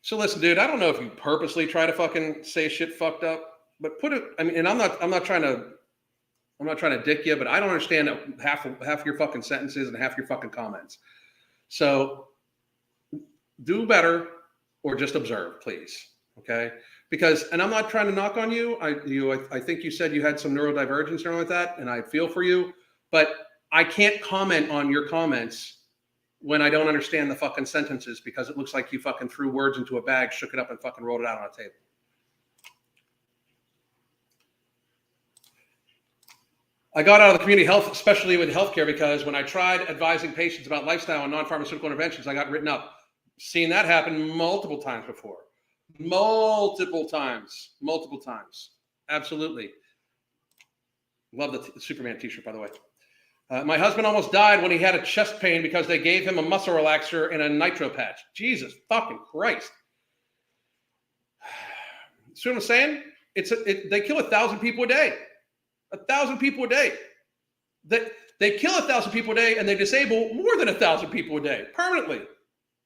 So listen, dude, I don't know if you purposely try to fucking say shit fucked up, but put it, I mean, and I'm not trying to dick you, but I don't understand half your fucking sentences and half your fucking comments. So do better or just observe, please. Okay? Because, and I'm not trying to knock on you. I think you said you had some neurodivergence or something like that, and I feel for you, but I can't comment on your comments when I don't understand the fucking sentences, because it looks like you fucking threw words into a bag, shook it up, and fucking rolled it out on a table. I got out of the community health, especially with healthcare, because when I tried advising patients about lifestyle and non-pharmaceutical interventions, I got written up. Seen that happen multiple times before. Multiple times. Absolutely. Love the Superman t-shirt, by the way. My husband almost died when he had a chest pain because they gave him a muscle relaxer and a nitro patch. Jesus fucking Christ. See what I'm saying? They kill 1,000 people a day. 1,000 people a day. They kill 1,000 people a day, and they disable more than 1,000 people a day permanently.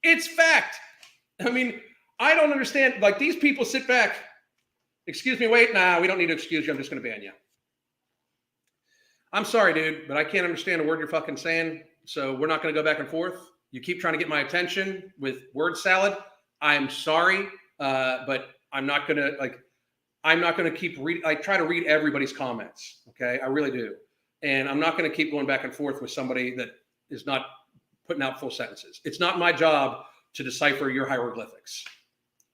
It's fact. I mean, I don't understand. Like, these people sit back. Excuse me, wait. Nah, we don't need to excuse you. I'm just going to ban you. I'm sorry, dude, but I can't understand a word you're fucking saying. So we're not going to go back and forth. You keep trying to get my attention with word salad. I'm sorry, but I'm not going to keep reading. I try to read everybody's comments. Okay. I really do. And I'm not going to keep going back and forth with somebody that is not putting out full sentences. It's not my job to decipher your hieroglyphics.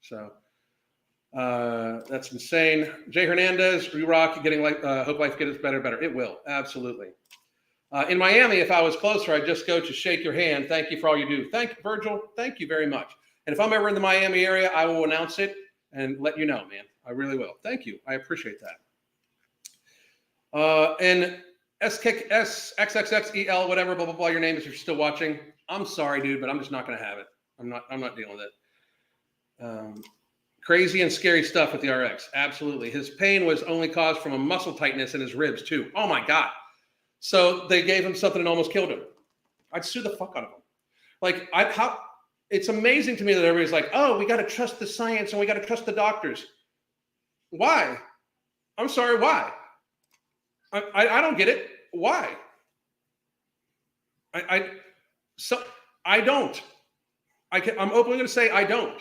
So that's insane. Jay Hernandez, you rock. Getting hope life gets better. It will. Absolutely. In Miami, if I was closer, I'd just go to shake your hand. Thank you for all you do. Thank you, Virgil. Thank you very much. And if I'm ever in the Miami area, I will announce it and let you know, man. I really will. Thank you. I appreciate that. And SXXXEL, whatever, blah, blah, blah, your name is, if you're still watching. I'm sorry, dude, but I'm just not going to have it. I'm not dealing with it. Crazy and scary stuff with the RX. Absolutely. His pain was only caused from a muscle tightness in his ribs, too. Oh, my God. So they gave him something and almost killed him. I'd sue the fuck out of him. Like, it's amazing to me that everybody's like, oh, we got to trust the science and we got to trust the doctors. Why? I'm sorry, why? I don't get it. Why? I don't. I'm openly going to say I don't.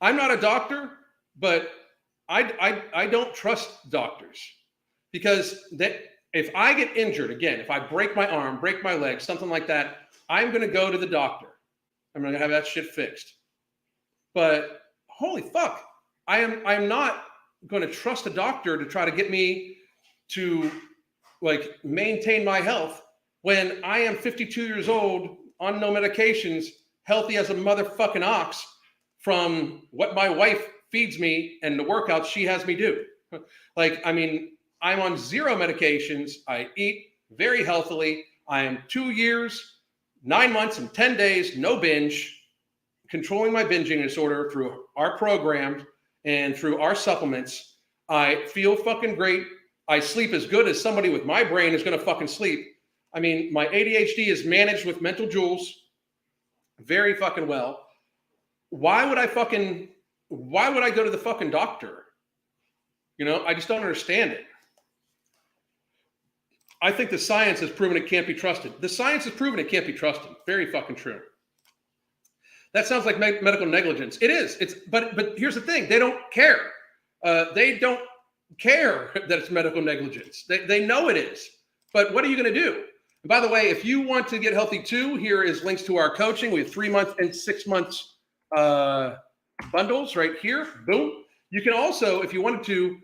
I'm not a doctor, but I don't trust doctors, because if I get injured again, if I break my arm, break my leg, something like that, I'm going to go to the doctor. I'm going to have that shit fixed. But holy fuck, I'm not going to trust a doctor to try to get me to like maintain my health when I am 52 years old on no medications, healthy as a motherfucking ox from what my wife feeds me and the workouts she has me do. Like, I mean, I'm on 0 medications. I eat very healthily. I am 2 years, 9 months, and 10 days, no binge, controlling my binging disorder through our programs and through our supplements. I feel fucking great. I sleep as good as somebody with my brain is going to fucking sleep. I mean, my ADHD is managed with mental jewels very fucking well. Why would I go to the fucking doctor? You know, I just don't understand it. I think the science has proven it can't be trusted. The science has proven it can't be trusted. Very fucking true. That sounds like medical negligence. It is. But here's the thing. They don't care. They don't care that it's medical negligence. They know it is. But what are you going to do? And by the way, if you want to get healthy too, here is links to our coaching. We have 3 months and 6 months bundles right here. Boom. You can also, if you wanted to,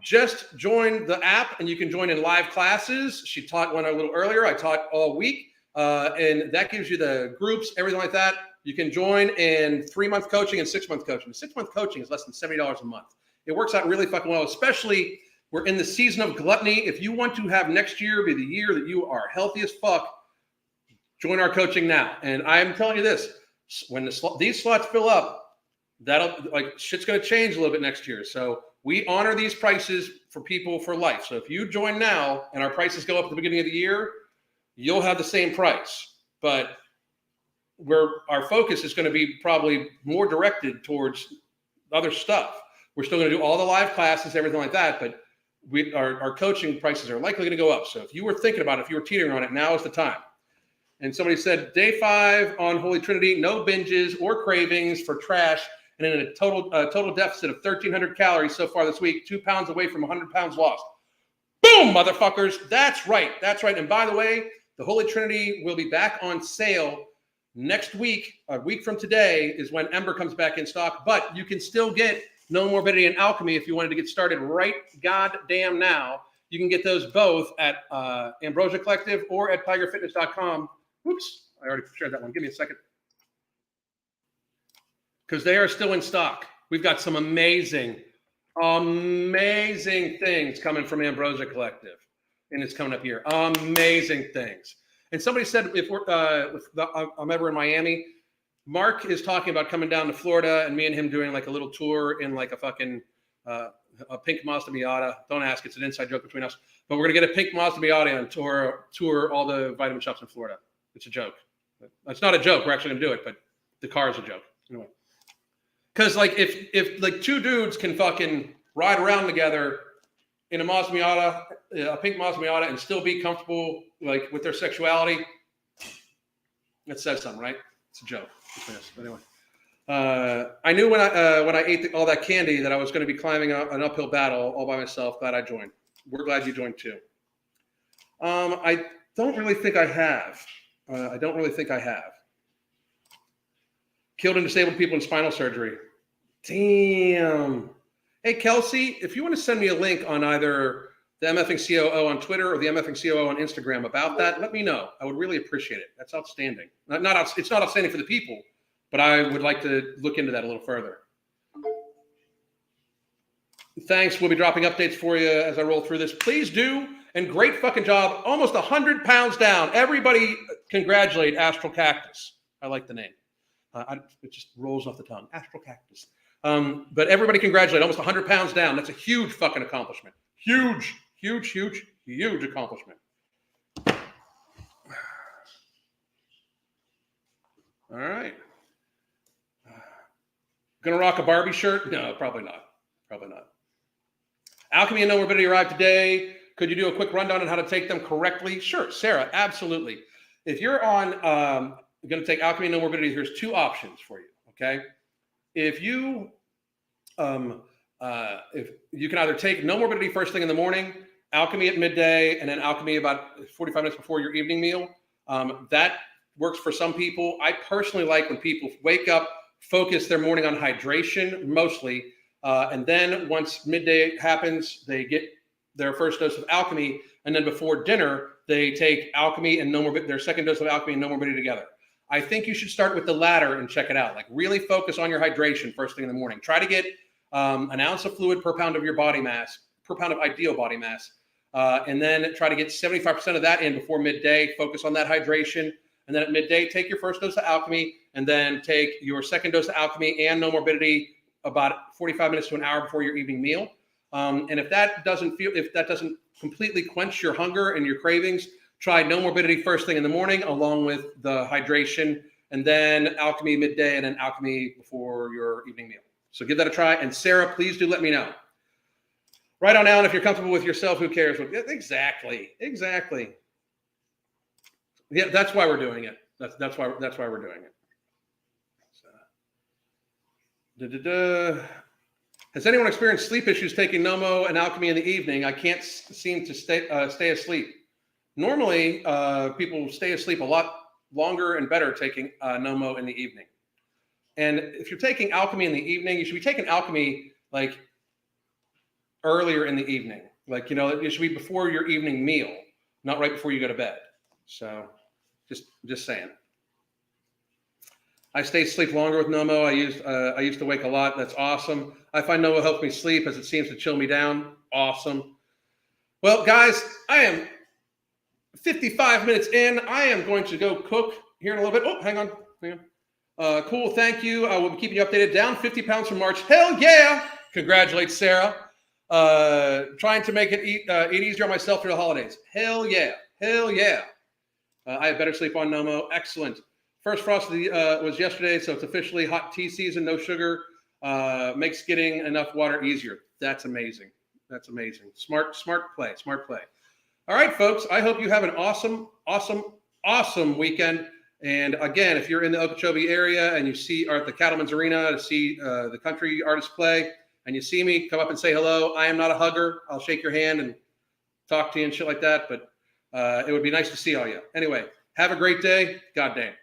just join the app and you can join in live classes. She taught one a little earlier. I taught all week. And that gives you the groups, everything like that. You can join in 3-month coaching and 6-month coaching. 6-month coaching is less than $70 a month. It works out really fucking well, especially we're in the season of gluttony. If you want to have next year be the year that you are healthy as fuck, join our coaching now. And I'm telling you this, when these slots fill up, shit's going to change a little bit next year. So we honor these prices for people for life. So if you join now and our prices go up at the beginning of the year, you'll have the same price. But our focus is going to be probably more directed towards other stuff. We're still going to do all the live classes, everything like that, but our coaching prices are likely going to go up. So if you were thinking about it, if you were teetering on it, now is the time. And somebody said, day 5 on Holy Trinity, no binges or cravings for trash, and in a total deficit of 1,300 calories so far this week, 2 pounds away from 100 pounds lost. Boom, motherfuckers. That's right. That's right. And by the way, the Holy Trinity will be back on sale next week. A week from today is when Ember comes back in stock, but you can still get No Morbidity and Alchemy if you wanted to get started right goddamn now. You can get those both at Ambrosia Collective or at tigerfitness.com. Oops, I already shared that one. Give me a second. Because they are still in stock. We've got some amazing things coming from Ambrosia Collective. And it's coming up here. Amazing things. And somebody said if I'm ever in Miami, Mark is talking about coming down to Florida and me and him doing like a little tour in like a fucking a pink Mazda Miata. Don't ask, it's an inside joke between us. But we're gonna get a pink Mazda Miata and tour all the vitamin shops in Florida. It's a joke. It's not a joke. We're actually gonna do it, but the car is a joke. Anyway, because like if like 2 dudes can fucking ride around together in a Mazda Miata, a pink Mazda Miata, and still be comfortable like with their sexuality, that says something, right? It's a joke. But anyway, I knew when I ate all that candy that I was going to be climbing an uphill battle all by myself. Glad I joined. We're glad you joined too. I don't really think I have. Killed and disabled people in spinal surgery. Damn. Hey, Kelsey, if you want to send me a link on either the MFing COO on Twitter or the MFing COO on Instagram about that, let me know. I would really appreciate it. That's outstanding. It's not outstanding for the people, but I would like to look into that a little further. Thanks. We'll be dropping updates for you as I roll through this. Please do. And great fucking job. Almost 100 pounds down. Everybody congratulate Astral Cactus. I like the name. It just rolls off the tongue. Astral Cactus. But everybody congratulate. Almost 100 pounds down. That's a huge fucking accomplishment. Huge accomplishment. All right. Gonna rock a Barbie shirt? No, probably not. Alchemy and No Morbidity arrived today. Could you do a quick rundown on how to take them correctly? Sure, Sarah, absolutely. If you're on going to take Alchemy and No Morbidity, here's 2 options for you, okay? If you can either take No Morbidity first thing in the morning, Alchemy at midday, and then Alchemy about 45 minutes before your evening meal. That works for some people. I personally like when people wake up, focus their morning on hydration mostly, and then once midday happens, they get their first dose of Alchemy, and then before dinner, they take Alchemy and their second dose of Alchemy and No Morbidity together. I think you should start with the latter and check it out. Like really focus on your hydration first thing in the morning. Try to get an ounce of fluid per pound of your body mass, per pound of ideal body mass. And then try to get 75% of that in before midday. Focus on that hydration. And then at midday, take your first dose of Alchemy and then take your second dose of Alchemy and No Morbidity about 45 minutes to an hour before your evening meal. And if that doesn't completely quench your hunger and your cravings, try No Morbidity first thing in the morning along with the hydration, and then Alchemy midday, and then Alchemy before your evening meal. So give that a try. And Sarah, please do let me know. Right on, Alan. If you're comfortable with yourself, who cares? Exactly. Yeah, that's why we're doing it. That's why we're doing it. So, has anyone experienced sleep issues taking Nomo and Alchemy in the evening? I can't seem to stay asleep. Normally, people stay asleep a lot longer and better taking Nomo in the evening. And if you're taking Alchemy in the evening, you should be taking Alchemy like earlier in the evening. Like, it should be before your evening meal, not right before you go to bed. So just saying. I stay asleep longer with Nomo. I used to wake a lot. That's awesome. I find Nomo helps me sleep as it seems to chill me down. Awesome. Well, guys, I am 55 minutes in. I am going to go cook here in a little bit. Oh, hang on. Cool. Thank you. I will be keeping you updated. Down 50 pounds from March. Hell yeah. Congratulate Sarah. Trying to make it eat easier on myself through the holidays. Hell yeah. I have better sleep on Nomo. Excellent. First frost was yesterday, so it's officially hot tea season. No sugar. Makes getting enough water easier. That's amazing. Smart play. All right, folks. I hope you have an awesome weekend. And again, if you're in the Okeechobee area and you are at the Cattleman's Arena to see the country artists play, and you see me, come up and say hello. I am not a hugger. I'll shake your hand and talk to you and shit like that. But it would be nice to see all you. Anyway, have a great day. God damn.